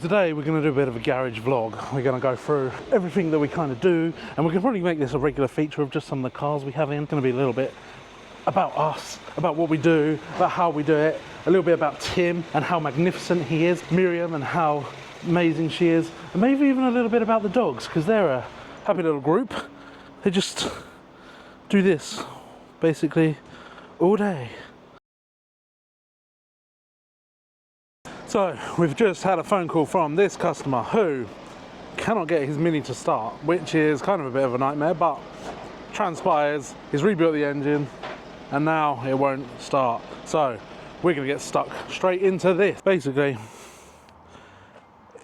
Today we're going to do a bit of a garage vlog. We're going to go through everything that we kind of do, and we can probably make this a regular feature of just some of the cars we have in. It's going to be a little bit about us, about what we do, about how we do it, a little bit about Tim and how magnificent he is, Miriam and how amazing she is, and maybe even a little bit about the dogs, because they're a happy little group. They just do this basically all day. So we've just had a phone call from this customer who cannot get his Mini to start, which is kind of a bit of a nightmare, but transpires he's rebuilt the engine and now it won't start. So we're going to get stuck straight into this. Basically,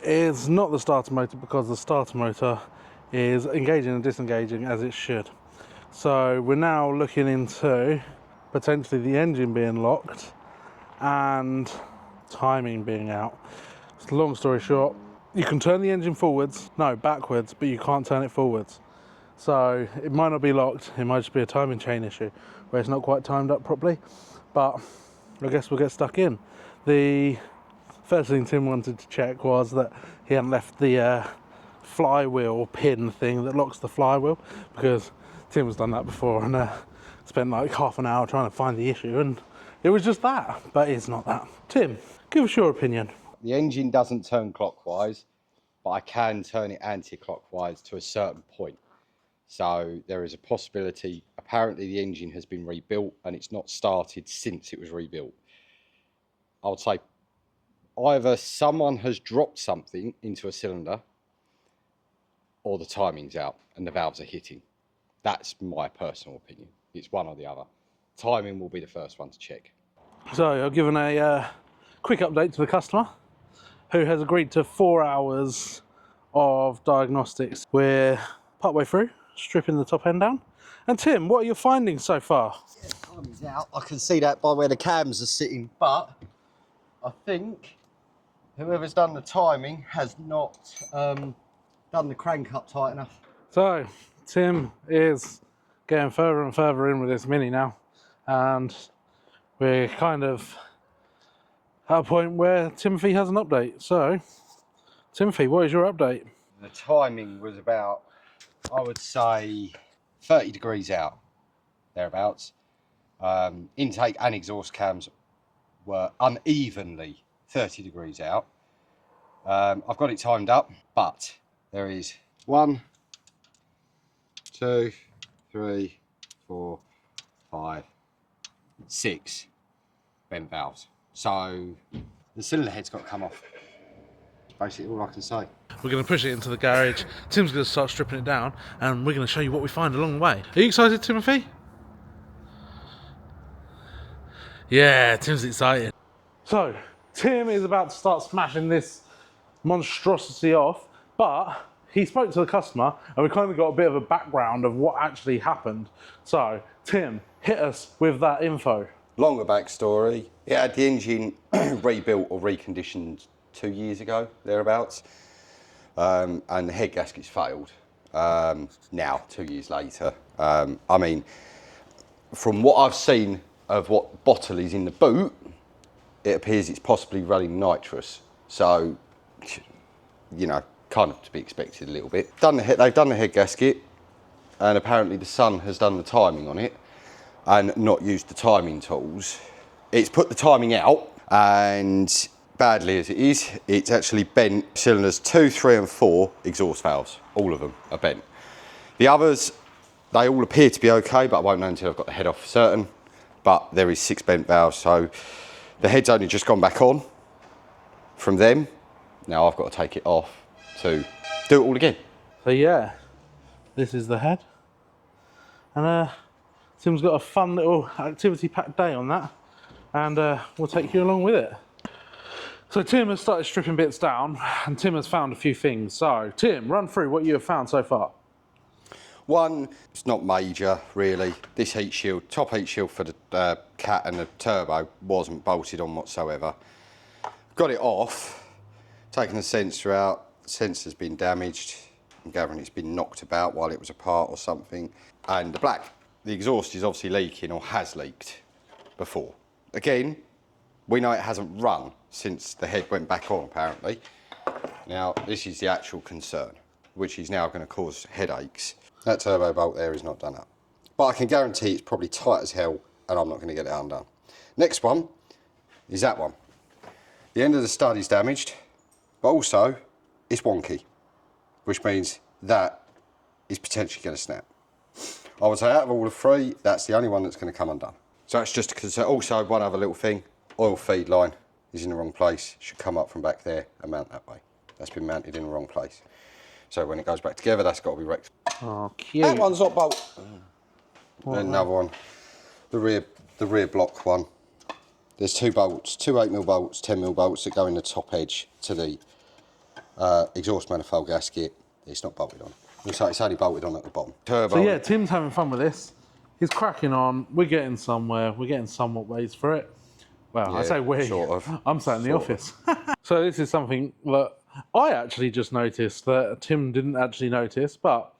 it's not the starter motor because the starter motor is engaging and disengaging as it should. So we're now looking into potentially the engine being locked and timing being out. So long story short, you can turn the engine backwards, but you can't turn it forwards. So it might not be locked, it might just be a timing chain issue where it's not quite timed up properly, but I guess we'll get stuck in. The first thing Tim wanted to check was that he hadn't left the flywheel pin thing that locks the flywheel, because Tim has done that before and spent like half an hour trying to find the issue, and it was just that, but it's not that. Tim, give us your opinion. The engine doesn't turn clockwise, but I can turn it anti-clockwise to a certain point. So there is a possibility, apparently the engine has been rebuilt and it's not started since it was rebuilt. I would say either someone has dropped something into a cylinder or the timing's out and the valves are hitting. That's my personal opinion. It's one or the other. Timing will be the first one to check. So I've given a quick update to the customer who has agreed to 4 hours of diagnostics. We're partway through, stripping the top end down. And Tim, what are your findings so far? Yeah, timing's out. I can see that by where the cams are sitting, but I think whoever's done the timing has not done the crank up tight enough. So Tim is getting further and further in with this Mini now, and we're kind of at a point where Timothy has an update. So Timothy, what is your update? The timing was about, I would say, 30 degrees out, thereabouts. Intake and exhaust cams were unevenly 30 degrees out. I've got it timed up, but there is 1, 2, 3, 4, 5, 6 bent valves. So the cylinder head's got to come off. That's basically all I can say. We're going to push it into the garage. Tim's going to start stripping it down, and we're going to show you what we find along the way. Are you excited, Timothy? Yeah, Tim's excited. So Tim is about to start smashing this monstrosity off, but he spoke to the customer and we kind of got a bit of a background of what actually happened. So Tim, hit us with that info. Longer backstory. It had the engine rebuilt or reconditioned 2 years ago, thereabouts, and the head gaskets failed. Now, 2 years later, I mean, from what I've seen of what bottle is in the boot, it appears it's possibly running nitrous. So, you know, kind of to be expected a little bit. They've done the head gasket, and apparently the son has done the timing on it and not used the timing tools. It's put the timing out, and badly as it is, it's actually bent cylinders 2, 3 and 4 exhaust valves. All of them are bent. The others, they all appear to be okay, but I won't know until I've got the head off for certain. But there is 6 bent valves, so the head's only just gone back on from them. Now I've got to take it off to do it all again. So yeah, this is the head. And Tim's got a fun little activity-packed day on that, and we'll take you along with it. So Tim has started stripping bits down, and Tim has found a few things. So Tim, run through what you have found so far. One, it's not major really. This heat shield, top heat shield for the cat and the turbo wasn't bolted on whatsoever. Got it off, taken the sensor out. The sensor's been damaged. I'm gathering it's been knocked about while it was apart or something. And the black, the exhaust is obviously leaking or has leaked before. Again, we know it hasn't run since the head went back on apparently. Now, this is the actual concern, which is now going to cause headaches. That turbo bolt there is not done up. But I can guarantee it's probably tight as hell, and I'm not going to get it undone. Next one is that one. The end of the stud is damaged, but also it's wonky, which means that is potentially going to snap. I would say out of all the three, that's the only one that's going to come undone. So it's just because also one other little thing, oil feed line is in the wrong place, should come up from back there and mount that way. That's been mounted in the wrong place. So when it goes back together, that's got to be rectified. Oh, cute. That one's not bolt. Then another one, the rear block one. There's two bolts, two 8mm bolts, 10mm bolts that go in the top edge to the exhaust manifold gasket. It's not bolted on. Looks like it's only bolted on at the bottom. Turbo. So yeah, Tim's having fun with this. He's cracking on. We're getting somewhere. We're getting somewhat ways for it. Well, Yeah, I say we. sort of. I'm sat in the office. So this is something that I actually just noticed that Tim didn't actually notice, but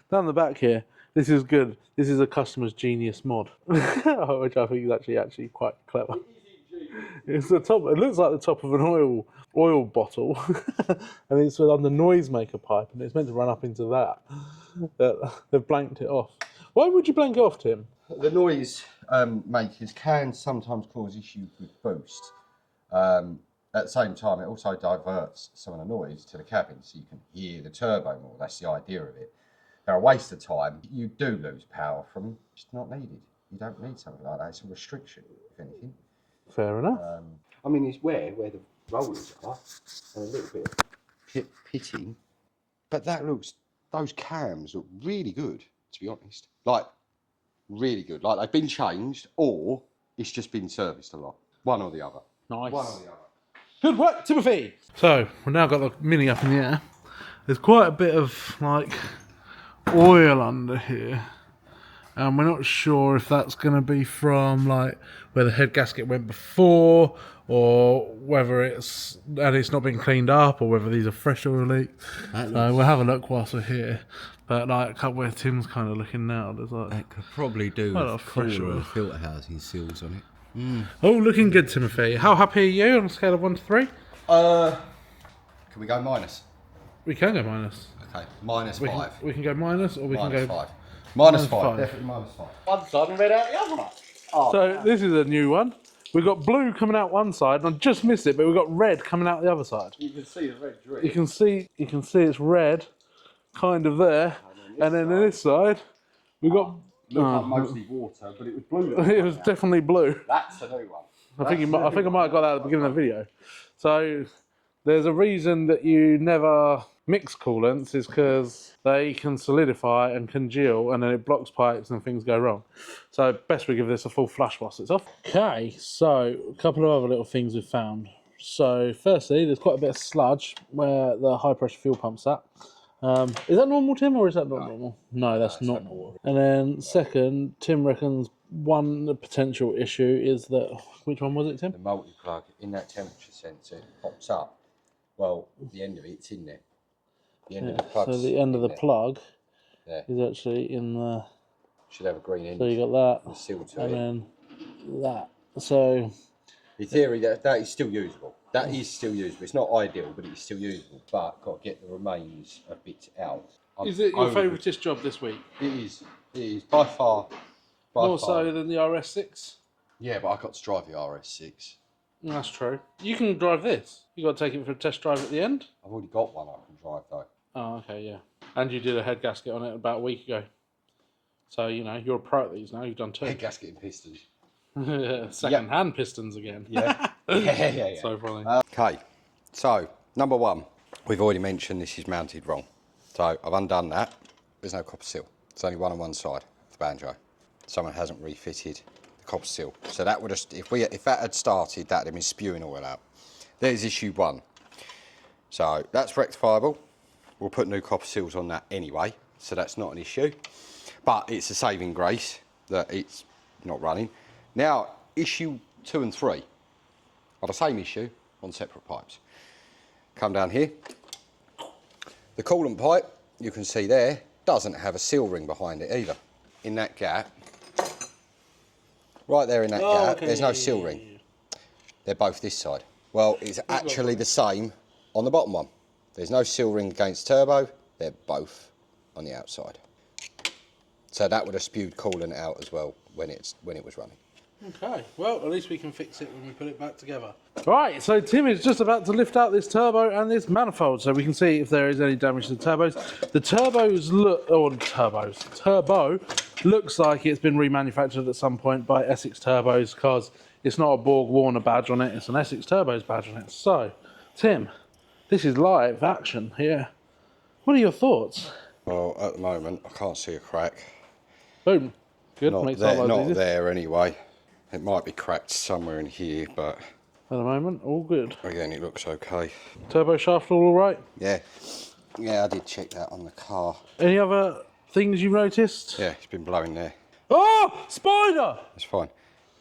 down the back here, this is good. This is a customer's genius mod, which I think is actually quite clever. It's the top. It looks like the top of an oil bottle, and it's on the noisemaker pipe, and it's meant to run up into that. They've blanked it off. Why would you blank it off, Tim? The noise makers can sometimes cause issues with boost. At the same time, it also diverts some of the noise to the cabin, so you can hear the turbo more. That's the idea of it. They're a waste of time. You do lose power from them. It's not needed. You don't need something like that. It's a restriction, if anything. Fair enough. I mean, it's where the rollers are, and a little bit of pitting. But those cams look really good, to be honest. Like, really good. Like, they've been changed, or it's just been serviced a lot. One or the other. Nice. One or the other. Good work, Timothy. So we've now got the Mini up in the air. There's quite a bit of like oil under here, and we're not sure if that's going to be from like where the head gasket went before, or whether it's not been cleaned up, or whether these are fresh oil leaks. So we'll have a look whilst we're here. But like where Tim's kind of looking now, there's like that could probably do quite a lot with of fresh cooler oil. filter housing seals on it. Oh, looking good, Timothy. How happy are you on a scale of 1 to 3? Can we go minus? We can go minus. Okay, minus 5. We can go minus, or we Minus can go 5. Minus minus 5. 5. Definitely minus 5. One side and red out the other. Oh, So this is a new one. We've got blue coming out one side, and I just missed it, but we've got red coming out the other side. you can see the red drip. You can see it's red, kind of there, and then on this side, we've got. Looked like mostly water, but it was blue. It was definitely blue. That's a new one. I think I might have got that at the beginning of the video. So there's a reason that you never mix coolants is because they can solidify and congeal, and then it blocks pipes and things go wrong. So best we give this a full flush whilst it's off. Okay, so a couple of other little things we've found. So firstly, there's quite a bit of sludge where the high pressure fuel pump's at. Is that normal, Tim, or is that not normal? No, that's not normal. And then second, Tim reckons one potential issue is that, which one was it, Tim? The multi-plug in that temperature sensor pops up. Well, the end of it's in there. The end of the plug. So the end of the plug Yeah. is actually in the. Should have a green end. So you got and that, seal to and it. then that. So In theory, that is still usable. That is still usable. It's not ideal, but it's still usable. But got to get the remains of bits out. is it your favouriteest job this week? It is. It is by far. More so than the RS6? Yeah, but I got to drive the RS6. That's true. You can drive this. You got to take it for a test drive at the end. I've already got one I can drive though. Oh, okay, yeah. And you did a head gasket on it about a week ago. So, you know, you're a pro at these now. You've done 2. Head gasket and pistons. Second-hand pistons again. Yeah. yeah. So funny. Okay, so number 1, we've already mentioned this is mounted wrong. So I've undone that. There's no copper seal. It's only one on one side of the banjo. Someone hasn't refitted the copper seal. So that would have, if that had started, that would have been spewing oil out. There's issue 1. So that's rectifiable. We'll put new copper seals on that anyway, so that's not an issue. But it's a saving grace that it's not running. Now, issue 2 and 3 are the same issue on separate pipes. Come down here. The coolant pipe, you can see there, doesn't have a seal ring behind it either. In that gap, right there in that gap, okay, there's no yeah, seal yeah, ring. They're both this side. Well, it's actually the same on the bottom one. There's no seal ring against turbo. They're both on the outside. So that would have spewed coolant out as well when it was running. Okay, well, at least we can fix it when we put it back together. Right, so Tim is just about to lift out this turbo and this manifold so we can see if there is any damage to the turbos. The turbos turbo looks like it's been remanufactured at some point by Essex Turbos because it's not a Borg Warner badge on it, it's an Essex Turbos badge on it. So, Tim, this is live action here. What are your thoughts? Well, at the moment, I can't see a crack. Boom. Good, makes our lives Not easier. there anyway. It might be cracked somewhere in here, but At the moment, all good. again, it looks okay. Turbo shaft all right? Yeah, I did check that on the car. Any other things you've noticed? Yeah, it's been blowing there. Oh, spider! It's fine.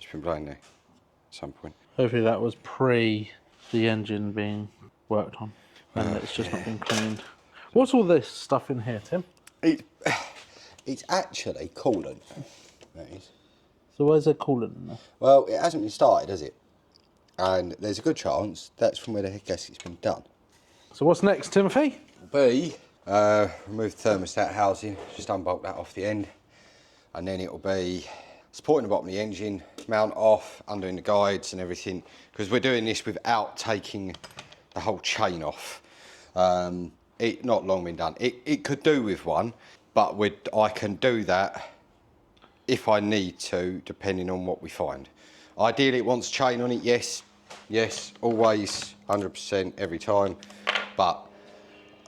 It's been blowing there at some point. Hopefully that was pre the engine being worked on and it's just not been cleaned. What's all this stuff in here, Tim? It's actually coolant. That is. So where's there coolant in there? Well, it hasn't been started, has it? And there's a good chance that's from where the head gasket's been done. So what's next, Timothy? B, remove the thermostat housing, just unbolt that off the end. And then it'll be supporting the bottom of the engine, mount off, undoing the guides and everything. Because we're doing this without taking the whole chain off. It not long been done. It could do with one, but I can do that if I need to, depending on what we find. Ideally, it wants chain on it, yes, always, 100% every time. But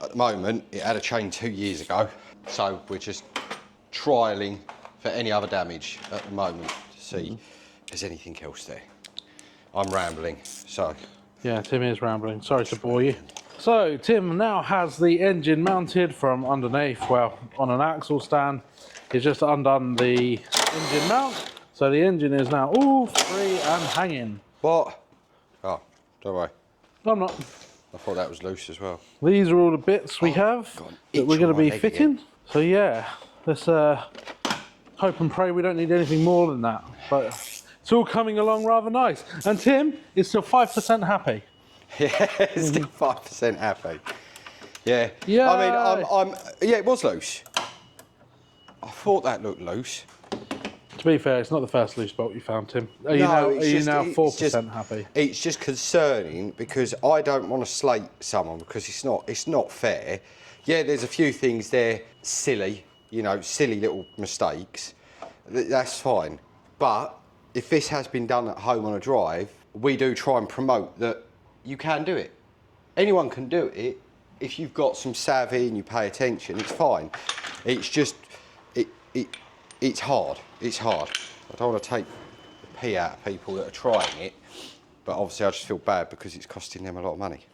at the moment, it had a chain 2 years ago, so we're just trialling for any other damage at the moment to see if there's anything else there. I'm rambling, so. Yeah, Tim is rambling. Sorry to bore you. So Tim now has the engine mounted from underneath, well, on an axle stand. He's just undone the engine mount. So the engine is now all free and hanging. What? Oh, don't worry. I'm not. I thought that was loose as well. These are all the bits we have got an that we're itch going on to be my leg fitting. again. So yeah, let's hope and pray we don't need anything more than that. But it's all coming along rather nice. And Tim is still 5% happy. Yeah, still 5% happy. Yeah. Yeah. I mean, yeah, it was loose. I thought that looked loose. To be fair, it's not the first loose bolt you found, Tim. Are you it's now just- 4% happy? It's just concerning because I don't want to slate someone because it's not fair. Yeah, there's a few things there, silly little mistakes. That's fine. But if this has been done at home on a drive, we do try and promote that you can do it. Anyone can do it if you've got some savvy and you pay attention. It's fine. It's just it's hard. It's hard. I don't want to take the pee out of people that are trying it, but obviously I just feel bad because it's costing them a lot of money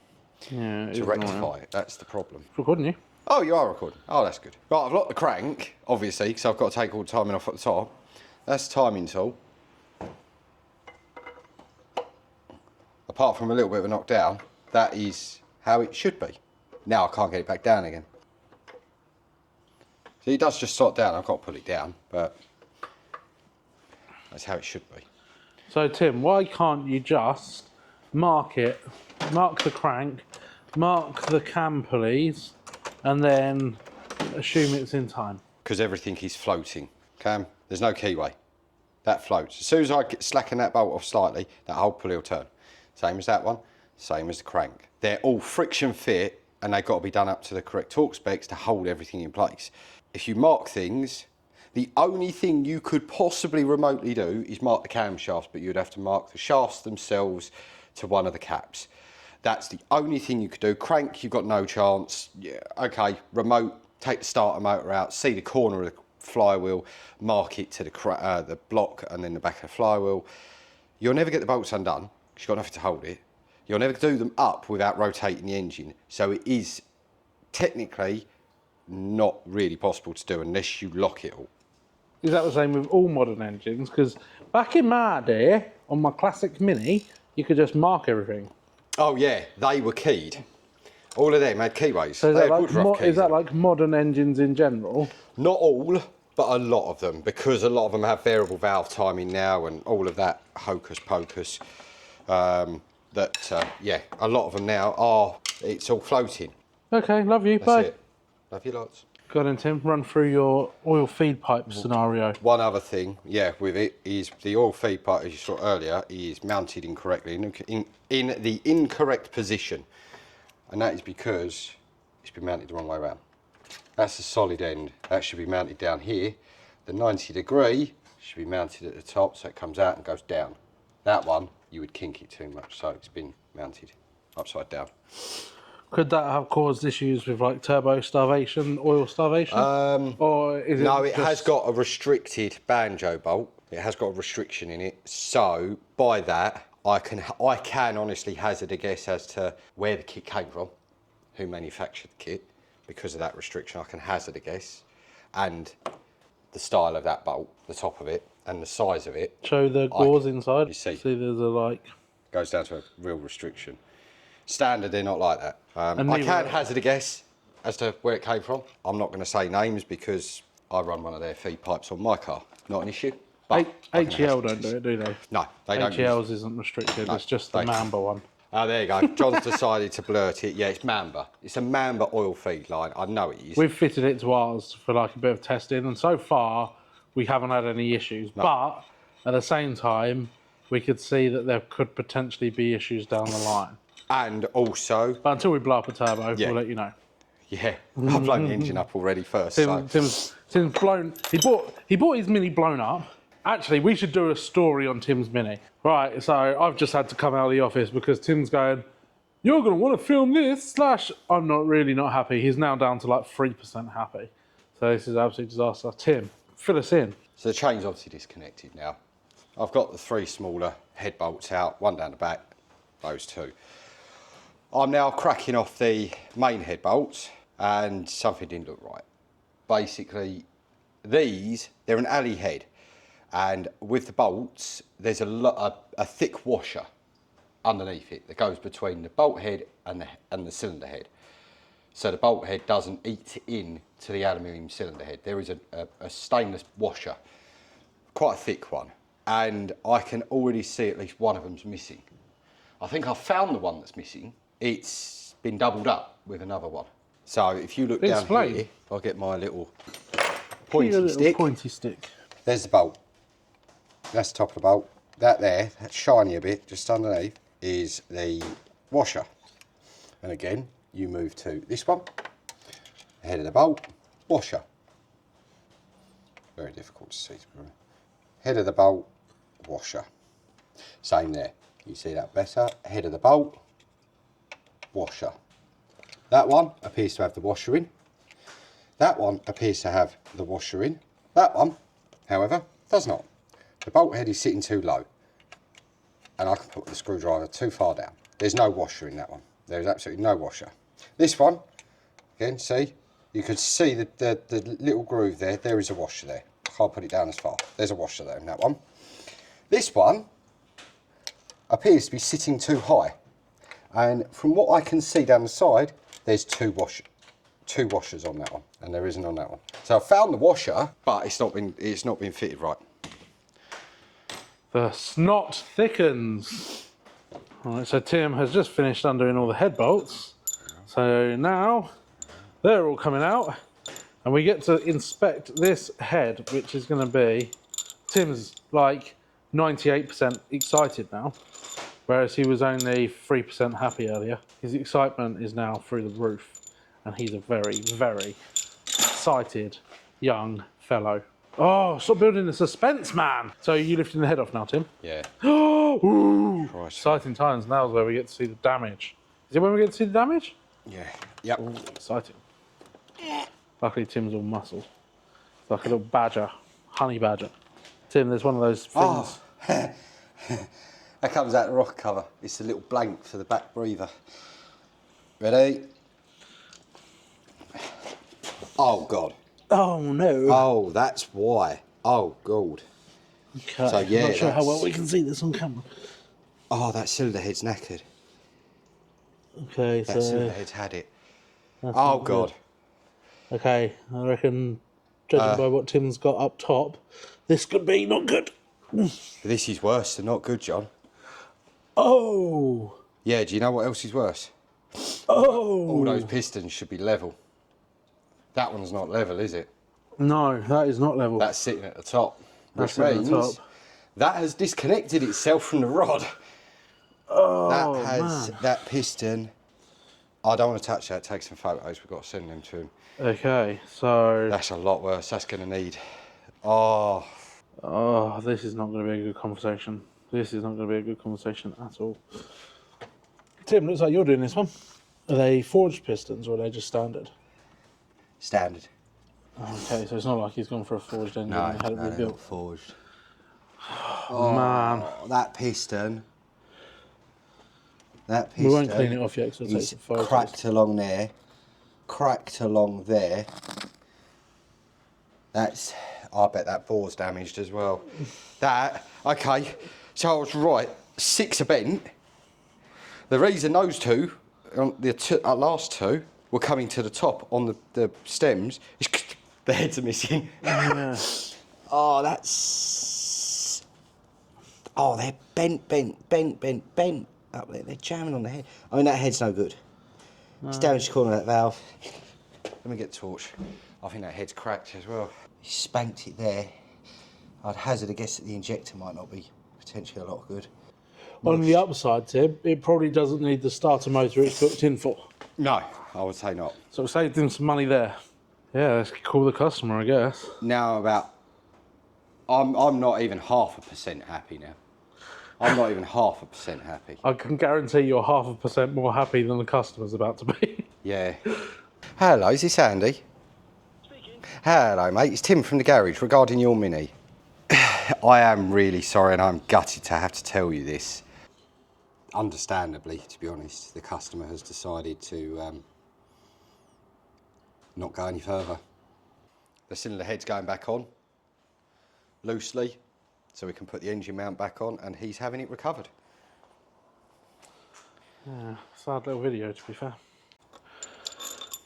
Yeah, to rectify it. That's the problem. Recording you. Oh, you are recording. Oh, that's good. Right, I've locked the crank, obviously, because I've got to take all the timing off at the top. That's the timing tool. Apart from a little bit of a knockdown, that is how it should be. Now I can't get it back down again. So it does just slot down. I've got to pull it down, but that's how it should be. So Tim, why can't you just mark it, mark the crank, mark the cam pulleys, and then assume it's in time? Because everything is floating. Cam, there's no keyway. That floats. As soon as I slacken that bolt off slightly, that whole pulley will turn. Same as that one, same as the crank. They're all friction fit and they've got to be done up to the correct torque specs to hold everything in place. If you mark things, the only thing you could possibly remotely do is mark the camshafts, but you'd have to mark the shafts themselves to one of the caps. That's the only thing you could do. Crank, you've got no chance. Yeah, okay, remote, take the starter motor out, see the corner of the flywheel, mark it to the block and then the back of the flywheel. You'll never get the bolts undone because you've got nothing to hold it. You'll never do them up without rotating the engine. So it is technically not really possible to do unless you lock it all. Is that the same with all modern engines? Because back in my day, on my classic Mini, you could just mark everything. Oh yeah, they were keyed. All of them had keyways. So is They that, had Woodruff keys is that in. like modern engines in general? Not all, but a lot of them, because a lot of them have variable valve timing now and all of that hocus pocus. Yeah, a lot of them now are it's all floating. Okay, love you. That's Bye. it. Love you lots. Go on then, Tim. Run through your oil feed pipe scenario. One other thing, yeah, with it is the oil feed pipe, as you saw earlier, is mounted incorrectly, in the incorrect position. And that is because it's been mounted the wrong way around. That's the solid end. That should be mounted down here. The 90-degree should be mounted at the top, so it comes out and goes down. That one, you would kink it too much, so it's been mounted upside down. Could that have caused issues with like turbo starvation, oil starvation? Or is it No, it just... has got a restricted banjo bolt. It has got a restriction in it. So by that, I can honestly hazard a guess as to where the kit came from, who manufactured the kit. Because of that restriction, I can hazard a guess. And the style of that bolt, the top of it, and the size of it. Show the gauze inside. You see. See, there's a like... Goes down to a real restriction. Standard, they're not like that. I neither- can hazard a guess as to where it came from. I'm not going to say names because I run one of their feed pipes on my car. Not an issue. But I can HEL hazard a don't do guess. it, do they? No, they don't. HEL's isn't restricted, No, it's just the they- Mamba one. Oh, there you go. John's decided to blurt it. Yeah, it's Mamba. It's a Mamba oil feed line. I know it is. We've fitted it to ours for like a bit of testing, and so far we haven't had any issues. But at the same time, we could see that there could potentially be issues down the line. And also, But until we blow up a turbo, Yeah. we'll let you know. yeah, I've blown the engine up already first. So. Tim's blown. He bought his Mini blown up. Actually, we should do a story on Tim's Mini. Right, so I've just had to come out of the office because Tim's going, "You're going to want to film this." / I'm not happy. He's now down to like 3% happy. So this is an absolute disaster. Tim, fill us in. So the chain's obviously disconnected now. I've got the 3 smaller head bolts out, one down the back, those 2. I'm now cracking off the main head bolts and something didn't look right. Basically, they're an alley head, and with the bolts, there's a thick washer underneath it that goes between the bolt head and the cylinder head. So the bolt head doesn't eat in to the aluminium cylinder head. There is a stainless washer, quite a thick one, and I can already see at least one of them's missing. I think I've found the one that's missing. It's been doubled up with another one. So if you look down here, if I get my little pointy stick, there's the bolt. That's the top of the bolt. That there, that shiny a bit, just underneath, is the washer. And again, you move to this one, head of the bolt, washer. Very difficult to see. Head of the bolt, washer. Same there. You see that better. Head of the bolt, washer. That one appears to have the washer in. That one appears to have the washer in. That one, however, does not. The bolt head is sitting too low, and I can put the screwdriver too far down. There's no washer in that one. There's absolutely no washer. This one, again, see, you can see the little groove there. There is a washer there. I can't put it down as far. There's a washer there in that one. This one appears to be sitting too high, and from what I can see down the side, there's two washers on that one, and there isn't on that one. So I found the washer, but it's not been fitted right. The snot thickens. Alright, so Tim has just finished undoing all the head bolts. So now they're all coming out, and we get to inspect this head, which is going to be, Tim's like 98% excited now, whereas he was only 3% happy earlier. His excitement is now through the roof, and he's a very, very excited young fellow. Oh, stop building the suspense, man. So you lifting the head off now, Tim? Yeah. Ooh, Christ. exciting times. Now's where we get to see the damage. Is it when we get to see the damage? Yeah. Yep. Ooh, exciting. Luckily, Tim's all muscle. It's like a little badger, honey badger. Tim, there's one of those things. Oh. That comes out the rocker cover. It's a little blank for the back breather. Ready? Oh, God. Oh, no. Oh, that's why. Oh, God. Okay. So, yeah, I'm not sure how well that's- we can see this on camera. Oh, that cylinder head's knackered. Okay, That cylinder so... head's had it. that's Oh, not God. good. Okay, I reckon, judging by what Tim's got up top, this could be not good. This is worse than not good, John. Oh! Yeah, do you know what else is worse? Oh! All those pistons should be level. That one's not level, is it? No, that is not level. That's sitting at the top. That's Which sitting at the means top. that has disconnected itself from the rod. Oh, man. That piston. I don't want to touch that. Take some photos. We've got to send them to him. Okay, so... That's a lot worse. That's going to need... Oh, Oh, this is not going to be a good conversation. This is not going to be a good conversation at all. Tim, looks like you're doing this one. Are they forged pistons or are they just standard? standard. Okay, so it's not like he's gone for a forged engine No, and had it they're rebuilt. not forged. Oh, man. That piston. That piston. We won't clean it off yet because it'll take Is some photos. cracked along there. Cracked along there. That's... I bet that bore's damaged as well. That, okay, so I was right, 6 are bent. The reason those two, the last two, were coming to the top on the stems is the heads are missing. Yeah. Oh, that's... Oh, they're bent up there. They're jamming on the head. I mean, that head's no good. It's damaged the corner of that valve. Let me get the torch. I think that head's cracked as well. He spanked it there. I'd hazard a guess that the injector might not be potentially a lot good. On the upside, Tim, it probably doesn't need the starter motor it's booked in for. No, I would say not. So we saved him some money there. Yeah, let's call the customer, I guess. Now I'm not even 0.5% happy now. I'm not even 0.5% happy. I can guarantee you're 0.5% more happy than the customer's about to be. Yeah. Hello, is this Andy? Speaking. Hello, mate. It's Tim from the garage regarding your Mini. I am really sorry and I'm gutted to have to tell you this. Understandably, to be honest, the customer has decided to not go any further. The cylinder head's going back on, loosely, so we can put the engine mount back on and he's having it recovered. Yeah, sad little video to be fair.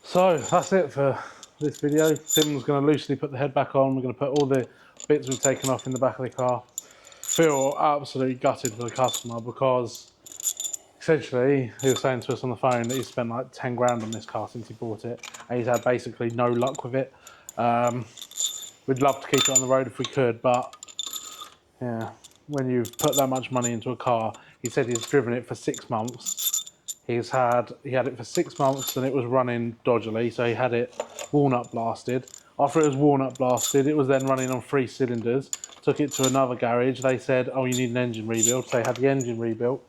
So that's it for this video. Tim's going to loosely put the head back on. We're going to put all the bits we've taken off in the back of the car. Feel absolutely gutted for the customer because essentially he was saying to us on the phone that he's spent like 10 grand on this car since he bought it and he's had basically no luck with it. We'd love to keep it on the road if we could, but yeah, when you've put that much money into a car, he said he's driven it for 6 months. He had it for 6 months and it was running dodgily, so he had it walnut blasted. After it was walnut blasted, it was then running on 3 cylinders. Took it to another garage. They said, oh, you need an engine rebuild. So they had the engine rebuilt.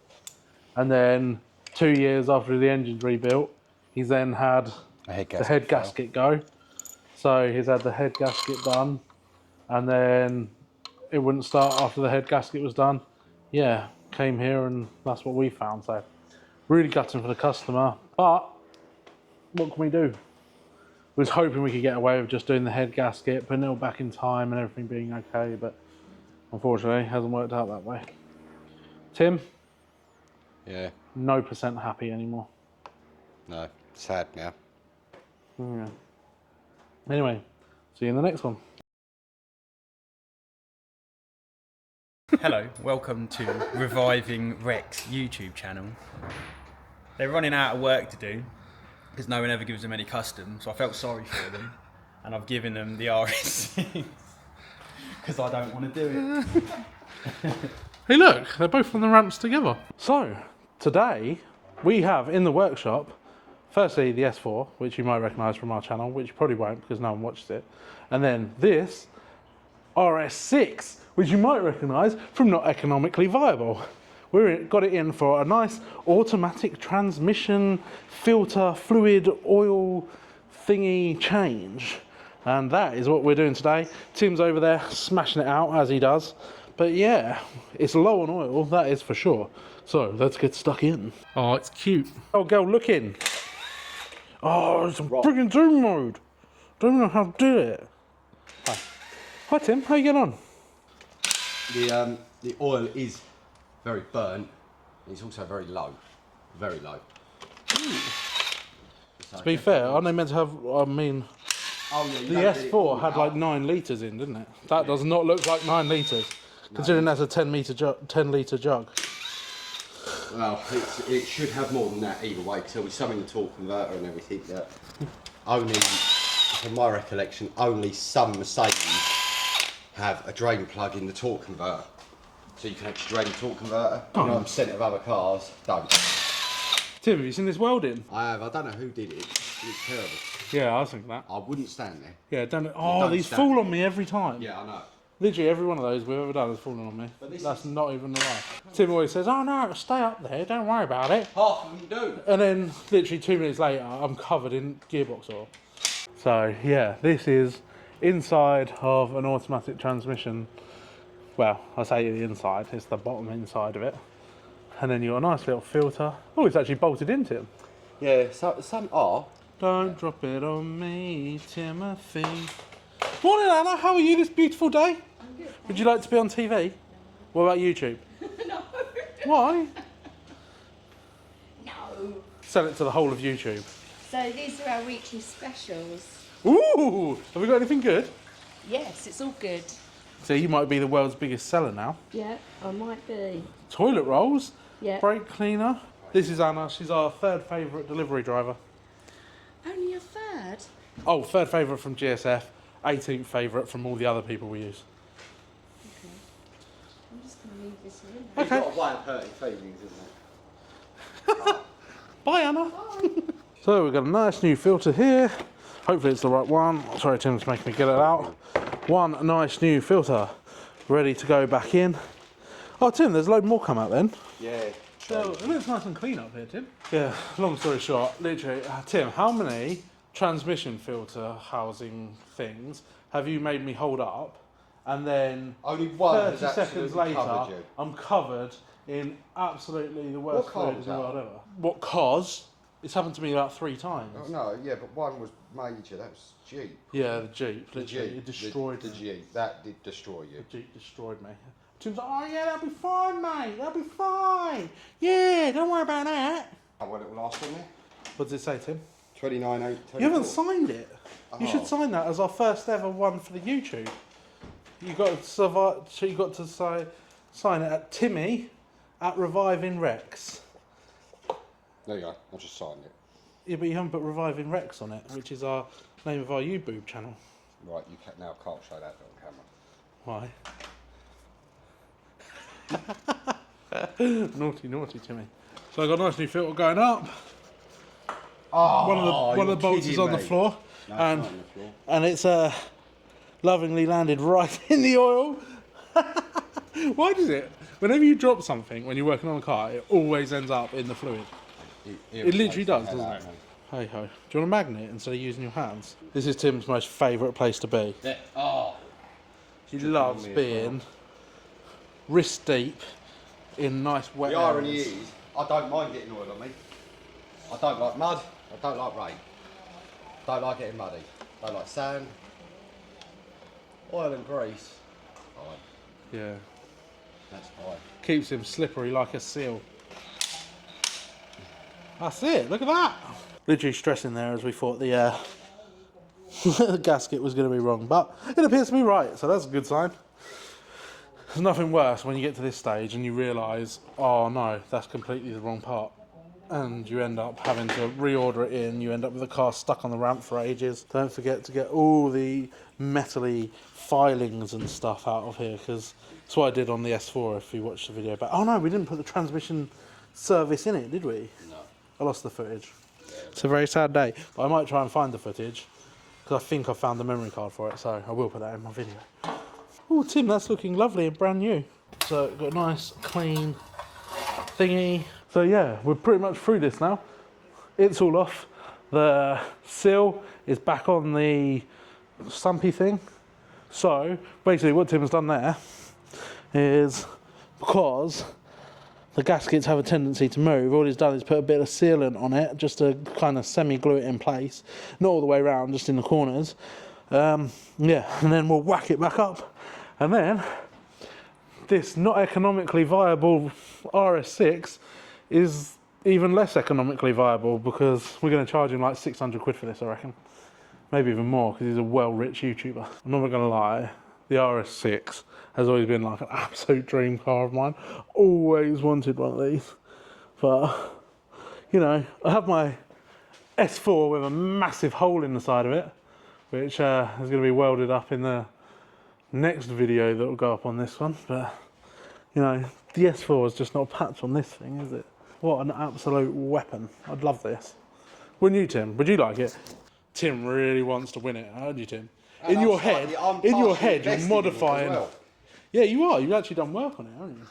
And then 2 years after the engine's rebuilt, he's then had the head gasket go. So he's had the head gasket done. And then it wouldn't start after the head gasket was done. Yeah, came here and that's what we found. So really gutting for the customer, but what can we do? We was hoping we could get away with just doing the head gasket, putting it all back in time and everything being okay, but unfortunately it hasn't worked out that way. Tim? Yeah. No % happy anymore. No, sad now. Yeah. Anyway, see you in the next one. Hello, welcome to Reviving Rex YouTube channel. They're running out of work to do because no one ever gives them any custom, so I felt sorry for them and I've given them the RS6 because I don't want to do it. Hey look, they're both on the ramps together. So, today we have in the workshop, firstly the S4, which you might recognise from our channel, which you probably won't because no one watches it. And then this RS6, which you might recognise from Not Economically Viable. We've got it in for a nice automatic transmission filter fluid oil thingy change. And that is what we're doing today. Tim's over there smashing it out as he does. But yeah, it's low on oil, that is for sure. So let's get stuck in. Oh, it's cute. Oh, girl, look in. Oh, it's a friggin' zoom mode. Don't know how to do it. Hi. Hi, Tim. How you getting on? The oil is very burnt. It's also very low. Very low. To be fair, aren't they meant to have, I mean, the S4 had like 9 litres in, didn't it? That does not look like 9 litres, considering that's a 10 litre jug. Well, it should have more than that either way, because there'll be some in the torque converter and everything that only, from my recollection, only some Mercedes have a drain plug in the torque converter. So you can actually drain the torque converter. You know, % of other cars don't. Tim, have you seen this welding? I have. I don't know who did it. It's terrible. Yeah, I was thinking that. I wouldn't stand there. Yeah, don't. You Oh, don't these stand fall there. on me every time. Yeah, I know. Literally every one of those we've ever done has fallen on me. That's not even the lie. Tim always says, "Oh no, it'll stay up there. Don't worry about it." Half of them do. And then literally 2 minutes later, I'm covered in gearbox oil. So yeah, this is inside of an automatic transmission. Well, I say the inside, it's the bottom inside of it. And then you've got a nice little filter. Oh, it's actually bolted into it. Yeah, some are. Don't drop it on me, Timothy. Morning, Anna. How are you this beautiful day? I'm good. Would you like to be on TV? What about YouTube? No. Why? No. Sell it to the whole of YouTube. So these are our weekly specials. Ooh! Have we got anything good? Yes, it's all good. So you might be the world's biggest seller now. Yeah, I might be. Toilet rolls, Yeah. brake cleaner. This is Anna. She's our third favourite delivery driver. Only a third? Oh, third favourite from GSF, 18th favourite from all the other people we use. Okay. I'm just going to leave this in. You've got a way of hurting feelings, isn't it? Bye, Anna. So we've got a nice new filter here. Hopefully it's the right one. Sorry, Tim's making me get it out. One nice new filter, ready to go back in. Oh, Tim, there's a load more come out then. Yeah. So it looks nice and clean up here, Tim. Yeah, long story short, literally, Tim, how many transmission filter housing things have you made me hold up? And then Only one 30 has seconds absolutely later, covered you. I'm covered in absolutely the worst What car fluid was in the that? world ever. What cause? It's happened to me about 3 times. Oh, no, yeah, but one was major. That was Jeep. Yeah, the Jeep, The literally, Jeep. it destroyed the me. Jeep. That did destroy you. The Jeep destroyed me. Tim's like, oh yeah, that'll be fine, mate, that'll be fine. Yeah, don't worry about that. How well it will last on there? What does it say, Tim? 29.8. You haven't signed it. You Oh. should sign that as our first ever one for the YouTube. You got to survive. So you got to sign it at Timmy at Reviving Rex. There you go. I just signed it. Yeah, but you haven't put Reviving Rex on it, which is our name of our YouTube channel. Right, you now can't show that on camera. Why? Naughty, naughty Timmy. So I got a nice new filter going up. Oh, One of the bolts is on the floor, No, and it's not on the floor. and it's lovingly landed right in the oil. Why does it? Whenever you drop something when you're working on a car, it always ends up in the fluid. It literally does, doesn't it? Hey ho. Do you want a magnet instead of using your hands? This is Tim's most favourite place to be. He loves being wrist deep in nice wet The irony areas. is, I don't mind getting oil on me. I don't like mud. I don't like rain. Don't like getting muddy. Don't like sand. Oil and grease. Fine. Yeah. That's fine. Keeps him slippery like a seal. That's it, look at that. Literally stressing there as we thought the the gasket was going to be wrong, but it appears to be right, so that's a good sign. There's nothing worse when you get to this stage and you realise, oh no, that's completely the wrong part. And you end up having to reorder it in, you end up with the car stuck on the ramp for ages. Don't forget to get all the metally filings and stuff out of here, because that's what I did on the S4 if you watched the video back. Oh no, we didn't put the transmission service in it, did we? No. I lost the footage. It's a very sad day, but I might try and find the footage, because I think I found the memory card for it, so I will put that in my video. Oh, Tim, that's looking lovely and brand new. So, got a nice, clean thingy. So yeah, we're pretty much through this now. It's all off. The seal is back on the stumpy thing. So, basically what Tim's done there is, because the gaskets have a tendency to move, all he's done is put a bit of sealant on it, just to kind of semi-glue it in place. Not all the way around, just in the corners. Yeah, and then we'll whack it back up. And then, this not economically viable RS6 is even less economically viable, because we're going to charge him like 600 quid for this, I reckon. Maybe even more, because he's a well-rich YouTuber. I'm not going to lie, the RS6 has always been like an absolute dream car of mine. Always wanted one of these. But, you know, I have my S4 with a massive hole in the side of it, which is going to be welded up in the next video that will go up on this one. But, you know, the S4 is just not a patch on this thing, is it? What an absolute weapon. I'd love this. Wouldn't you, Tim? Would you like it? Tim really wants to win it, aren't you, Tim? In your head, you're modifying. Well. Yeah, you are. You've actually done work on it, haven't you?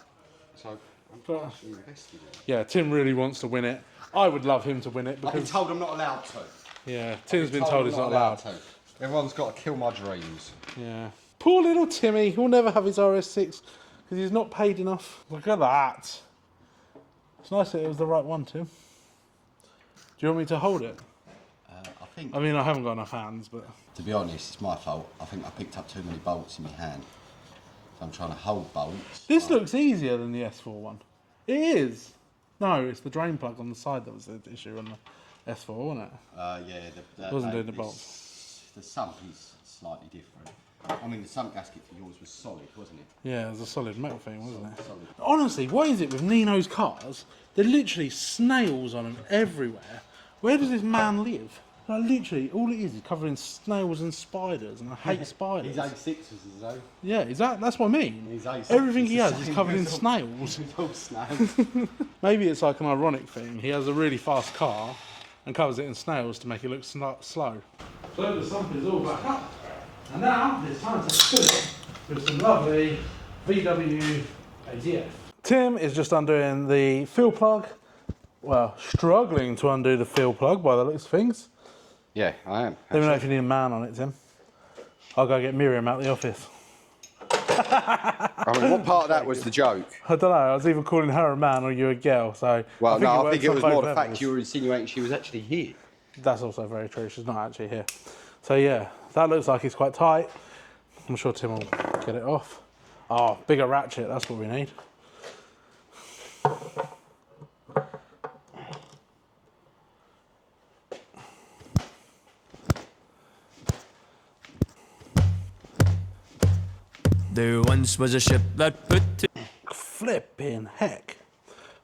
So I'm partially invested in it. Yeah, Tim really wants to win it. I would love him to win it because I've been told I'm not allowed to. Yeah, Tim's been told he's not allowed to. Everyone's got to kill my dreams. Yeah. Poor little Timmy. He'll never have his RS6 because he's not paid enough. Look at that. It's nice that it was the right one, Tim. Do you want me to hold it? I mean, I haven't got enough hands, but... To be honest, it's my fault. I think I picked up too many bolts in my hand. So I'm trying to hold bolts. This looks easier than the S4 one. It is. No, it's the drain plug on the side that was the issue on the S4, wasn't it? Yeah. Wasn't doing the bolts. The sump is slightly different. I mean, the sump gasket for yours was solid, wasn't it? Yeah, it was a solid metal thing, wasn't it? Solid. Honestly, what is it with Nino's cars? There are literally snails on them everywhere. Where does this man live? Like, literally, all it is covered in snails and spiders, and I hate spiders. His A6 was his own. Yeah, that's what I mean. His A6 Everything was he the has same. is covered in snails. It's all snails. Maybe it's like an ironic thing. He has a really fast car and covers it in snails to make it look slow. So the sump is all back up. And now it's time to fill it with some lovely VW ADF. Tim is just undoing the fuel plug. Well, struggling to undo the fuel plug by the looks of things. Yeah, I am. Let me know if you need a man on it, Tim. I'll go get Miriam out the office. I mean, what part of that was the joke? I don't know, I was either calling her a man or you a girl, so... Well, I think it was more the levels. fact you were insinuating she was actually here. That's also very true, she's not actually here. So yeah, that looks like it's quite tight. I'm sure Tim will get it off. Oh, bigger ratchet, that's what we need. There once was a ship that put to... Flipping heck.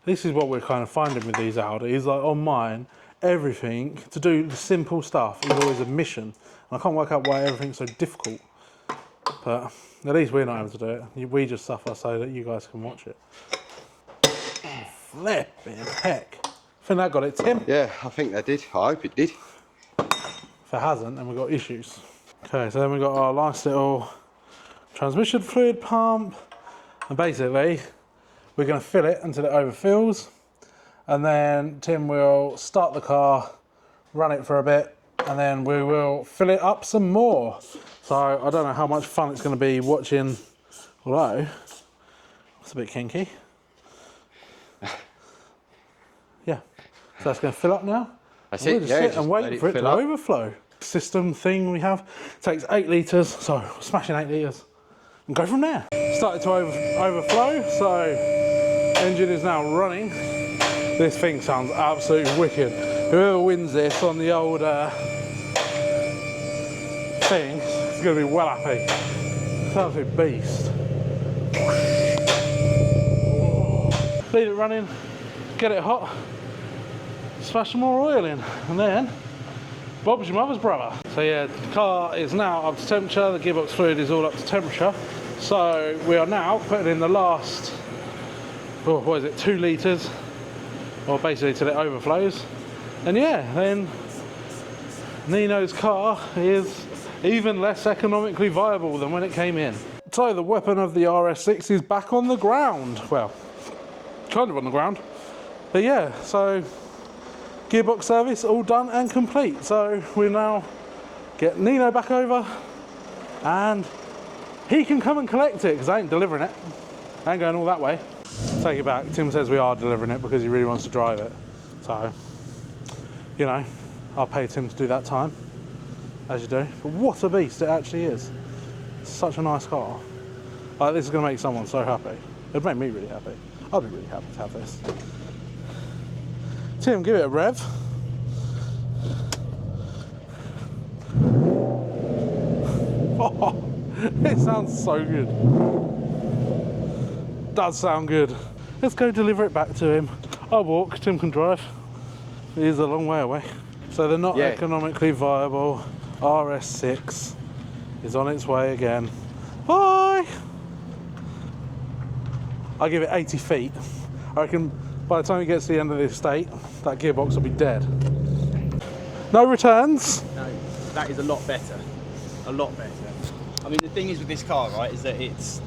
This is what we're kind of finding with these Audis. Like on mine, everything, to do the simple stuff is always a mission. And I can't work out why everything's so difficult. But at least we're not able to do it. We just suffer so that you guys can watch it. Flipping heck. I think that got it, Tim. Yeah, I think that did. I hope it did. If it hasn't, then we've got issues. Okay, so then we've got our nice little transmission fluid pump. And basically, we're going to fill it until it overfills. And then Tim will start the car, run it for a bit, and then we will fill it up some more. So I don't know how much fun it's going to be watching, although it's a bit kinky. Yeah, so that's going to fill up now. That's We'll it, just yeah. sit Just and let wait it for it fill to up. overflow. System thing we have takes 8 litres, so we're smashing 8 litres and go from there. Started to overflow, so engine is now running. This thing sounds absolutely wicked. Whoever wins this on the old thing is going to be well happy. It's an absolute beast. Leave it running, get it hot, splash some more oil in, and then Bob's your mother's brother. So yeah, the car is now up to temperature, the gearbox fluid is all up to temperature. So we are now putting in the last, what is it, 2 litres, or basically till it overflows. And yeah, then Nino's car is even less economically viable than when it came in. So the weapon of the RS6 is back on the ground. Well, kind of on the ground. But yeah, so gearbox service all done and complete. So we now get Nino back over and he can come and collect it because I ain't delivering it. I ain't going all that way. Take it back. Tim says we are delivering it because he really wants to drive it. So, you know, I'll pay Tim to do that time, as you do. But what a beast it actually is. It's such a nice car. Like, this is going to make someone so happy. It'd make me really happy. I'd be really happy to have this. Tim, give it a rev. Oh, it sounds so good. Does sound good. Let's go deliver it back to him. I walk, Tim can drive. It is a long way away. So they're not economically viable. RS6 is on its way again. Bye! I give it 80 feet. I reckon by the time it gets to the end of the estate, that gearbox will be dead. No returns? No, that is a lot better. A lot better. I mean, the thing is with this car, right, is that it's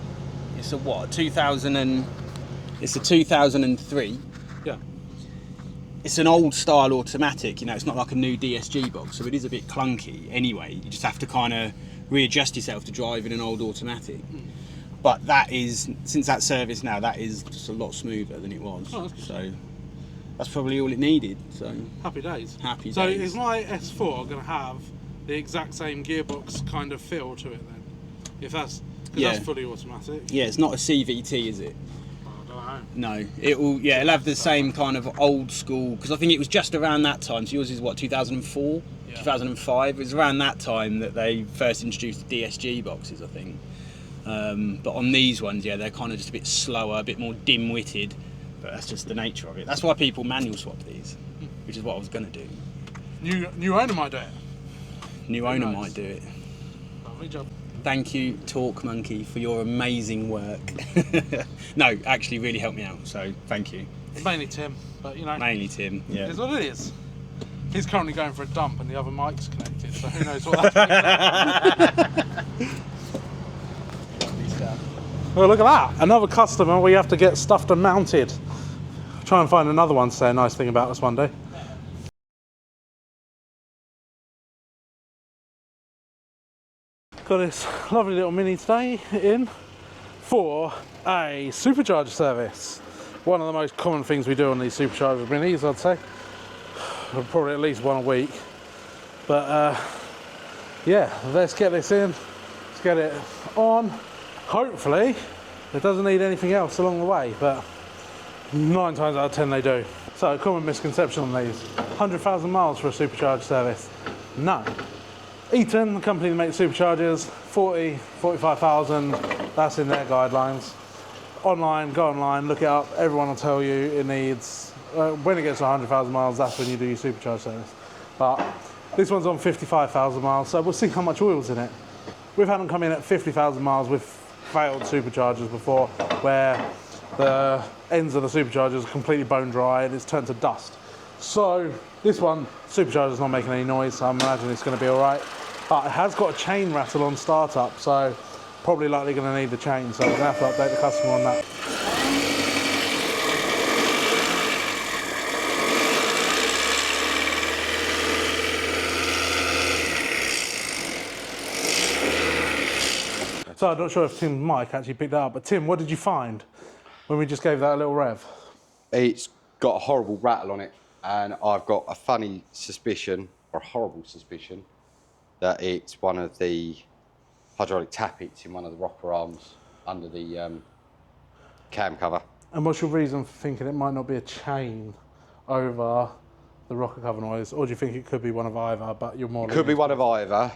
a what? It's a 2003. Yeah. It's an old style automatic, you know, it's not like a new DSG box, so it is a bit clunky anyway. You just have to kind of readjust yourself to drive in an old automatic. But that is, since that service now, that is just a lot smoother than it was. Oh, so that's probably all it needed. So happy days. Happy so days. is my S4 going to have the exact same gearbox kind of feel to it then? If that's, because that's fully automatic. Yeah, it's not a CVT, is it? I don't know. No, it'll have the same kind of old school, because I think it was just around that time. So yours is what, 2004, 2005. It was around that time that they first introduced the DSG boxes, I think. But on these ones, yeah, they're kind of just a bit slower, a bit more dim-witted. But that's just the nature of it. That's why people manual swap these, which is what I was going to do. New owner might do it. New owner might do it. Lovely job. Thank you, Talk Monkey, for your amazing work. No, actually really helped me out, so thank you. Mainly Tim, but you know. Mainly Tim, yeah. It is what it is. He's currently going for a dump and the other mic's connected, so who knows what that's Well, look at that. Another customer we have to get stuffed and mounted. Try and find another one to say a nice thing about us one day. Got this lovely little Mini today in for a Supercharger service. One of the most common things we do on these Supercharger Minis, I'd say. Probably at least one a week. But yeah, let's get this in. Let's get it on. Hopefully, it doesn't need anything else along the way, but 9 times out of 10 they do. So, a common misconception on these. 100,000 miles for a Supercharger service? No. Eaton, the company that makes superchargers, 40, 45,000, that's in their guidelines. Online, go online, look it up, everyone will tell you it needs, when it gets to 100,000 miles, that's when you do your supercharger service. But this one's on 55,000 miles, so we'll see how much oil's in it. We've had them come in at 50,000 miles with failed superchargers before, where the ends of the superchargers are completely bone dry and it's turned to dust. So this one, supercharger's not making any noise, so I imagine it's going to be all right. But it has got a chain rattle on startup, so probably likely going to need the chain. So we're going to have to update the customer on that. So I'm not sure if Tim's mic actually picked that up, but Tim, what did you find when we just gave that a little rev? It's got a horrible rattle on it, and I've got a funny suspicion, or a horrible suspicion, that it's one of the hydraulic tappets in one of the rocker arms under the cam cover. And what's your reason for thinking it might not be a chain over the rocker cover noise, or do you think it could be one of either, but you're more... It could be one of either,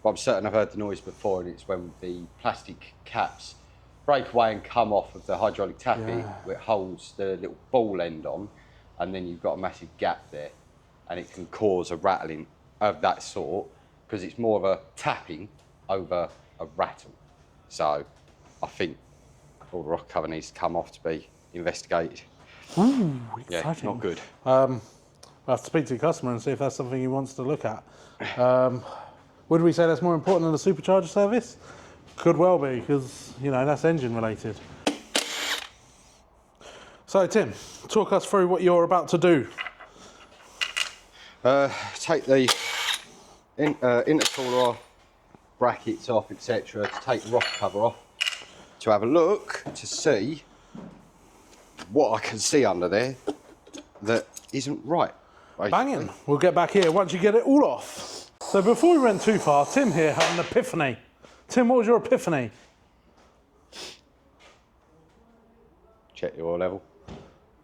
but I'm certain I've heard the noise before, and it's when the plastic caps break away and come off of the hydraulic tappet, where it holds the little ball end on, and then you've got a massive gap there, and it can cause a rattling of that sort, because it's more of a tapping over a rattle. So I think all the rocker cover needs to come off to be investigated. Ooh, yeah, exciting. not good. We'll have to speak to the customer and see if that's something he wants to look at. Would we say that's more important than the supercharger service? Could well be, because, you know, that's engine related. So, Tim, talk us through what you're about to do. Take the intercooler off, brackets off, etc. To take the rocker cover off, to have a look to see what I can see under there that isn't right. Basically. Banging. We'll get back here once you get it all off. So before we went too far, Tim here had an epiphany. Tim, what was your epiphany? Check the oil level.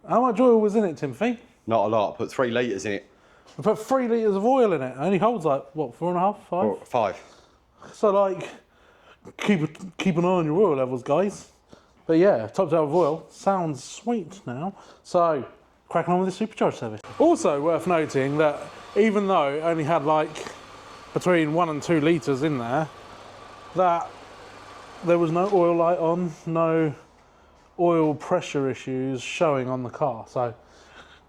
How much oil was in it, Timothy? Not a lot. I put 3 litres in it. We put 3 litres of oil in it. It only holds like, what, 4.5, 5? 5. So like, keep an eye on your oil levels, guys. But yeah, topped out with oil. Sounds sweet now. So, cracking on with the supercharger service. Also worth noting that even though it only had like between 1 and 2 litres in there, that there was no oil light on, no oil pressure issues showing on the car. So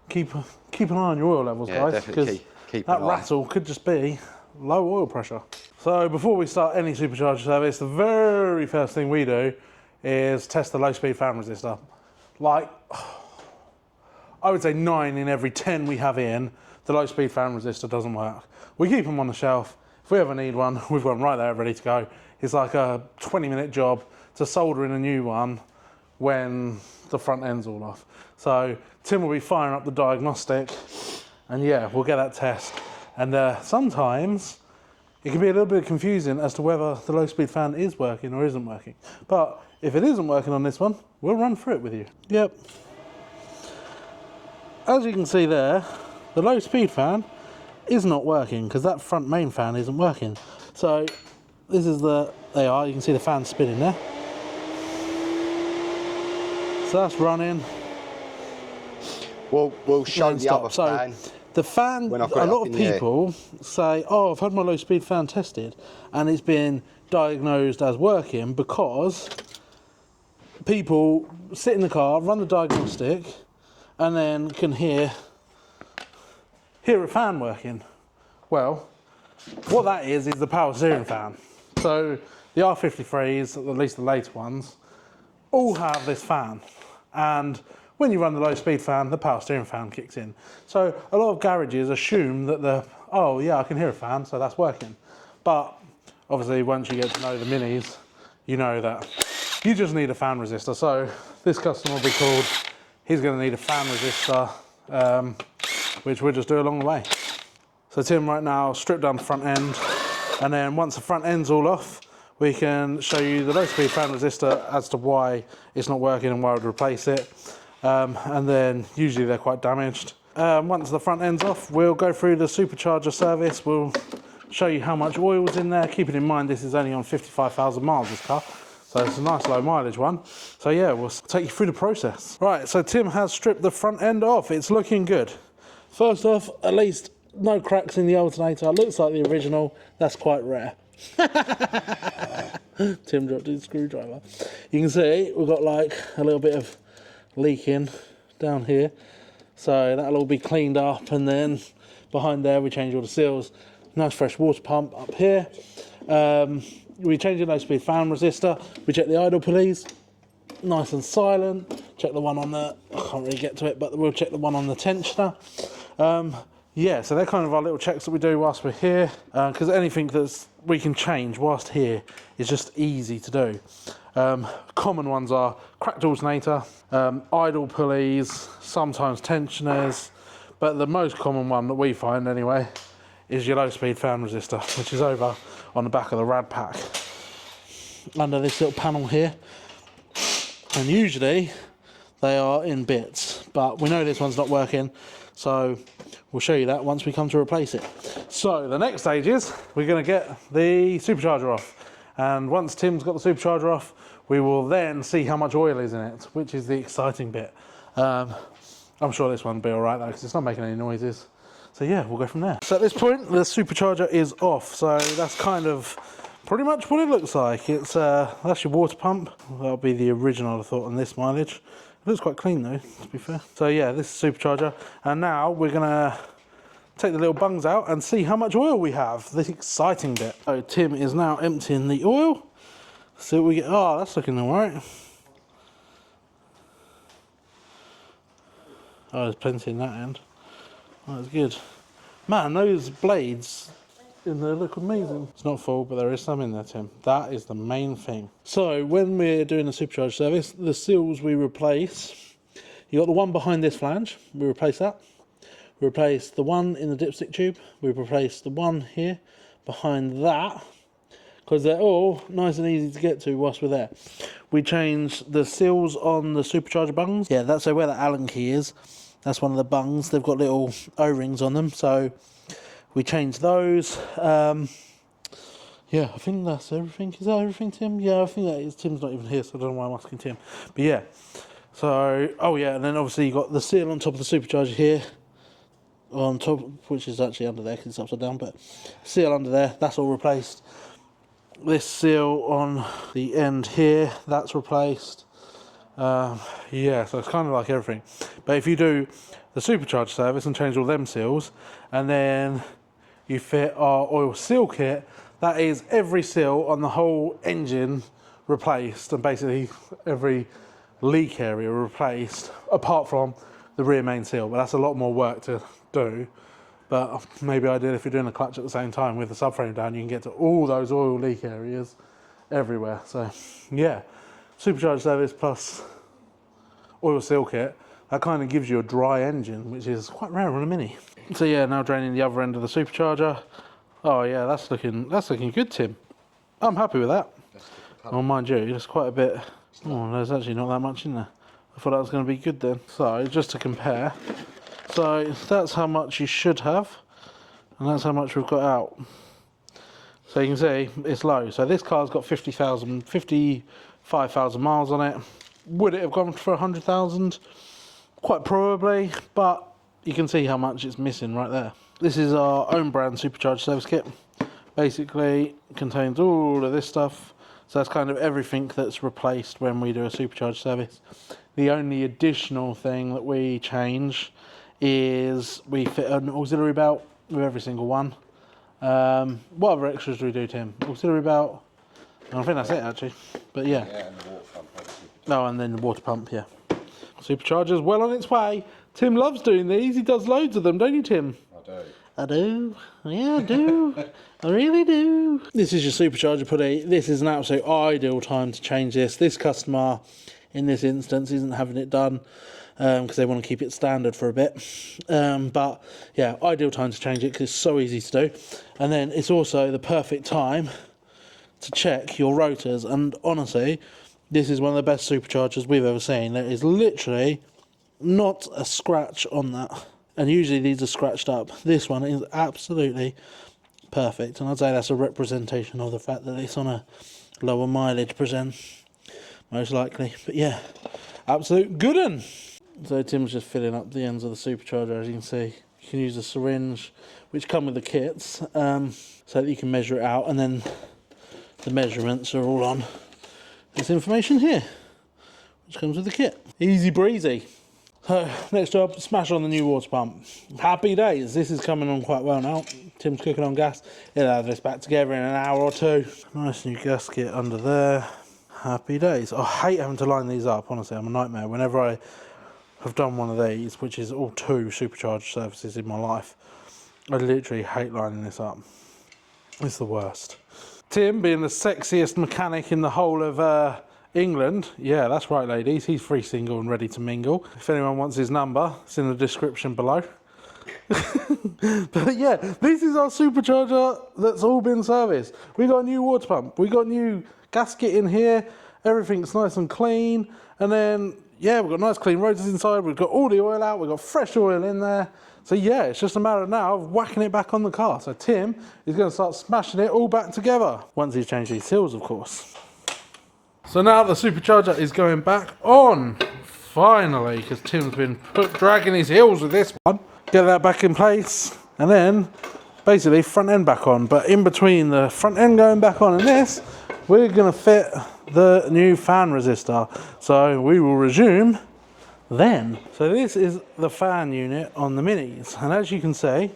keep an eye on your oil levels, Yeah, guys, because keep that an eye. rattle could just be low oil pressure. So before we start any supercharger service, the very first thing we do is test the low speed fan resistor. Like, I would say 9 in every 10 we have in, the low speed fan resistor doesn't work. We keep them on the shelf. If we ever need one, we've got them right there ready to go. It's like a 20-minute job to solder in a new one when the front end's all off. So Tim will be firing up the diagnostic, and yeah, we'll get that test. And sometimes it can be a little bit confusing as to whether the low speed fan is working or isn't working. But if it isn't working on this one, we'll run through it with you. Yep. As you can see there, the low speed fan is not working because that front main fan isn't working. So this is you can see the fan spinning there. So that's running. We'll show the other So fan. the fan, When I've a got it lot up of in the air. people say, oh, I've had my low speed fan tested and it's been diagnosed as working because people sit in the car, run the diagnostic, and then can hear a fan working. Well, what that is the power steering fan. So the R53s, at least the later ones, all have this fan. And when you run the low speed fan, the power steering fan kicks in. So a lot of garages assume that oh yeah, I can hear a fan, so that's working. But obviously once you get to know the Minis, you know that you just need a fan resistor. So this customer will be called, he's going to need a fan resistor, which we'll just do along the way. So Tim right now stripped down the front end, and then once the front end's all off, we can show you the low speed fan resistor as to why it's not working and why I would replace it. And then usually they're quite damaged. Once the front end's off, we'll go through the supercharger service. We'll show you how much oil's in there, keeping in mind this is only on 55,000 miles, this car. So it's a nice low mileage one. So yeah, we'll take you through the process. Right, so Tim has stripped the front end off. It's looking good. First off, at least no cracks in the alternator. Looks like the original. That's quite rare. Tim dropped his screwdriver. You can see we've got like a little bit of leaking down here. So that'll all be cleaned up, and then behind there we change all the seals. Nice fresh water pump up here. We change the low speed fan resistor. We check the idle pulleys, nice and silent. Check the one on the, I can't really get to it, but we'll check the one on the tensioner. Yeah, so they're kind of our little checks that we do whilst we're here, because anything that we can change whilst here is just easy to do. Common ones are cracked alternator, idle pulleys, sometimes tensioners, but the most common one that we find anyway is your low speed fan resistor, which is over on the back of the rad pack under this little panel here. And usually they are in bits, but we know this one's not working, so we'll show you that once we come to replace it. So the next stage is we're going to get the supercharger off, and once Tim's got the supercharger off, we will then see how much oil is in it, which is the exciting bit. I'm sure this one will be all right though, because it's not making any noises. So yeah, we'll go from there. So at this point, the supercharger is off. So that's kind of pretty much what it looks like. It's that's your water pump. That'll be the original, I thought, on this mileage. It looks quite clean though, to be fair. So yeah, this is supercharger. And now we're gonna take the little bungs out and see how much oil we have. The exciting bit. So Tim is now emptying the oil. See what we get. Oh, that's looking all right. Oh, there's plenty in that end. Oh, that's good. Man, those blades in there look amazing. It's not full, but there is some in there, Tim. That is the main thing. So when we're doing the supercharger service, the seals we replace, you got the one behind this flange, we replace that. We replace the one in the dipstick tube. We replace the one here behind that, because they're all nice and easy to get to whilst we're there. We change the seals on the supercharger bungs. Yeah, that's where the Allen key is. That's one of the bungs. They've got little O-rings on them, so we change those. Yeah, I think that's everything. Is that everything, Tim? Yeah, I think that is. Tim's not even here, so I don't know why I'm asking Tim. But yeah, So, oh yeah, and then obviously you've got the seal on top of the supercharger here, on top, which is actually under there because it's upside down, but seal under there, that's all replaced. This seal on the end here, that's replaced. Yeah, so it's kind of like everything. But if you do the supercharger service and change all them seals, and then you fit our oil seal kit, that is every seal on the whole engine replaced, and basically every leak area replaced, apart from the rear main seal. But that's a lot more work to do. But maybe I did if you're doing a clutch at the same time with the subframe down, you can get to all those oil leak areas everywhere. So yeah, supercharger service plus oil seal kit, that kind of gives you a dry engine, which is quite rare on a Mini. So yeah, now draining the other end of the supercharger. Oh yeah, that's looking good, Tim. I'm happy with that. Oh, mind you, there's quite a bit. Oh, there's actually not that much in there. I thought that was going to be good then. So just to compare, so that's how much you should have, and that's how much we've got out. So you can see it's low. So this car's got 55,000 miles on it. Would it have gone for 100,000? Quite probably, but you can see how much it's missing right there. This is our own brand supercharger service kit. Basically contains all of this stuff. So that's kind of everything that's replaced when we do a supercharger service. The only additional thing that we change is we fit an auxiliary belt with every single one. What other extras do we do, Tim? Auxiliary belt. I think that's it actually. But yeah. Yeah, and the water pump. Oh, and then the water pump, yeah. Supercharger's well on its way. Tim loves doing these. He does loads of them, don't you, Tim? I do. I do. Yeah, I do. I really do. This is your supercharger putty. This is an absolute ideal time to change this. This customer, in this instance, isn't having it done because they want to keep it standard for a bit. But yeah, ideal time to change it because it's so easy to do. And then it's also the perfect time to check your rotors. And honestly, this is one of the best superchargers we've ever seen. There is literally not a scratch on that. And usually these are scratched up. This one is absolutely perfect. And I'd say that's a representation of the fact that it's on a lower mileage present, most likely. But yeah, absolute good un. So Tim's just filling up the ends of the supercharger, as you can see. You can use a syringe, which come with the kits, so that you can measure it out. And then the measurements are all on this information here, which comes with the kit. Easy breezy. So next job, smash on the new water pump. Happy days. This is coming on quite well now. Tim's cooking on gas. He'll have this back together in an hour or two. Nice new gasket under there. Happy days. I hate having to line these up, honestly. I'm a nightmare. Whenever I have done one of these, which is all 2 supercharger services in my life, I literally hate lining this up. It's the worst. Tim, being the sexiest mechanic in the whole of England, yeah, that's right, ladies, he's free, single and ready to mingle. If anyone wants his number, it's in the description below. But yeah, this is our supercharger that's all been serviced. We got a new water pump, we got new gasket in here, everything's nice and clean, and then yeah, we've got nice clean rotors inside, we've got all the oil out, we've got fresh oil in there. So yeah, it's just a matter now of whacking it back on the car. So Tim is going to start smashing it all back together, once he's changed these seals, of course. So now the supercharger is going back on, finally, because Tim's been dragging his heels with this one. Get that back in place, and then basically front end back on. But in between the front end going back on and this, we're going to fit the new fan resistor. So we will resume then. So this is the fan unit on the Minis, and as you can see,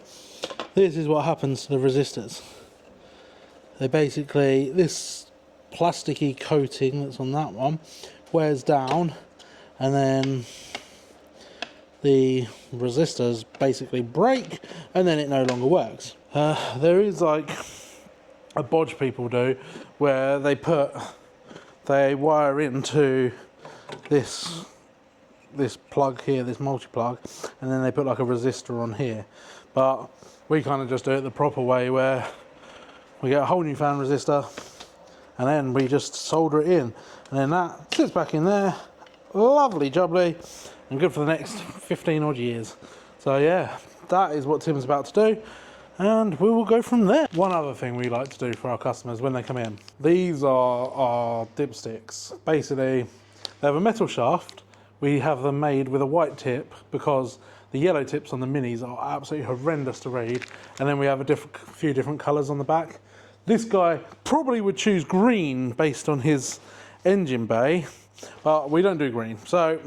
this is what happens to the resistors. They basically, this plasticky coating that's on that one wears down, and then the resistors basically break, and then it no longer works. There is like a bodge people do where they wire into this plug here, this multi-plug, and then they put like a resistor on here. But we kind of just do it the proper way, where we get a whole new fan resistor and then we just solder it in, and then that sits back in there, lovely jubbly, and good for the next 15 odd years. So yeah, that is what Tim's about to do, and we will go from there. One other thing we like to do for our customers when they come in, these are our dipsticks. Basically, they have a metal shaft we have them made with a white tip because the yellow tips on the minis are absolutely horrendous to read. And then we have a few different colours on the back. This guy probably would choose green based on his engine bay, but we don't do green. So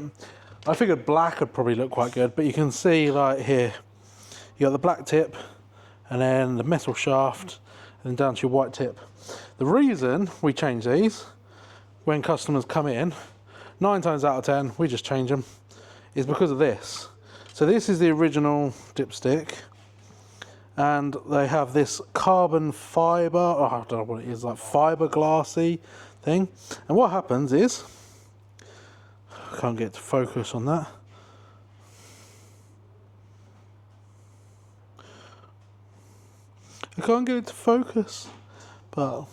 I figured black would probably look quite good, but you can see like here, you got the black tip and then the metal shaft and then down to your white tip. The reason we change these when customers come in, 9 times out of 10, we just change them, is because of this. So this is the original dipstick, and they have this carbon fibre, oh, I don't know what it is, like fiberglassy thing. And what happens is, I can't get to focus on that. I can't get it to focus, but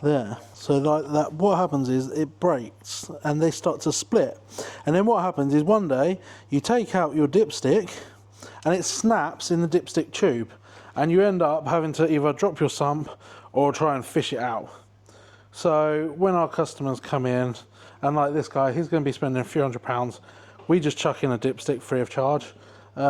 there. So like that, what happens is it breaks and they start to split. And then what happens is one day you take out your dipstick and it snaps in the dipstick tube, and you end up having to either drop your sump or try and fish it out. So when our customers come in, and like this guy, he's going to be spending a few £100, we just chuck in a dipstick free of charge. We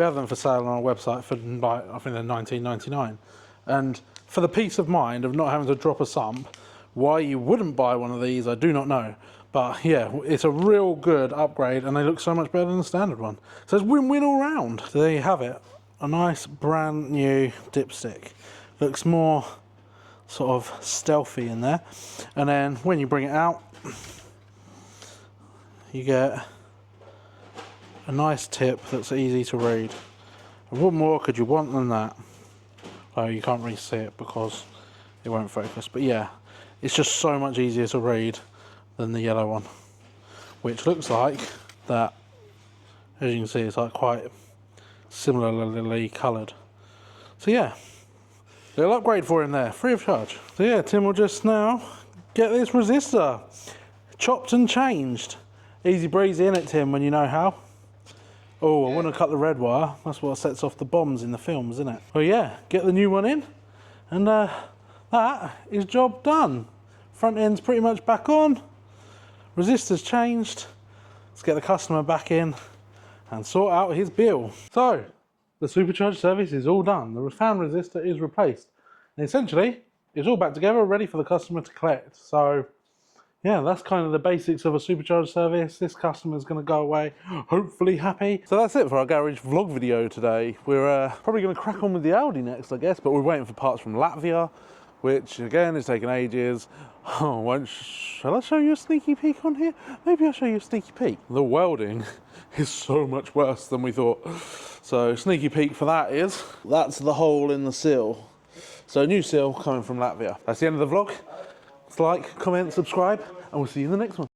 have them for sale on our website for, I think they're £19.99. And for the peace of mind of not having to drop a sump, why you wouldn't buy one of these, I do not know. But yeah, it's a real good upgrade and they look so much better than the standard one. So it's win-win all round. So there you have it. A nice brand new dipstick. Looks more sort of stealthy in there. And then when you bring it out, you get a nice tip that's easy to read. And what more could you want than that? Oh, you can't really see it because it won't focus. But yeah, it's just so much easier to read than the yellow one, which looks like that. As you can see, it's like quite similarly coloured. So yeah, little upgrade for him there, free of charge. So yeah, Tim will just now get this resistor chopped and changed. Easy breezy in it, Tim, when you know how. Oh, I want to cut the red wire. That's what sets off the bombs in the films, isn't it? Well, yeah, get the new one in, and that is job done. Front end's pretty much back on. Resistor's changed. Let's get the customer back in and sort out his bill. So, the Supercharger service is all done. The fan resistor is replaced. And essentially, it's all back together, ready for the customer to collect. So, yeah, that's kind of the basics of a Supercharger service. This customer's going to go away hopefully happy. So that's it for our garage vlog video today. We're probably going to crack on with the Audi next, I guess, but we're waiting for parts from Latvia, which again is taking ages. Oh, shall I show you a sneaky peek on here? Maybe I'll show you a sneaky peek. The welding is so much worse than we thought. So sneaky peek for that is, that's the hole in the sill. So new sill coming from Latvia. That's the end of the vlog. Like, comment, subscribe, and we'll see you in the next one.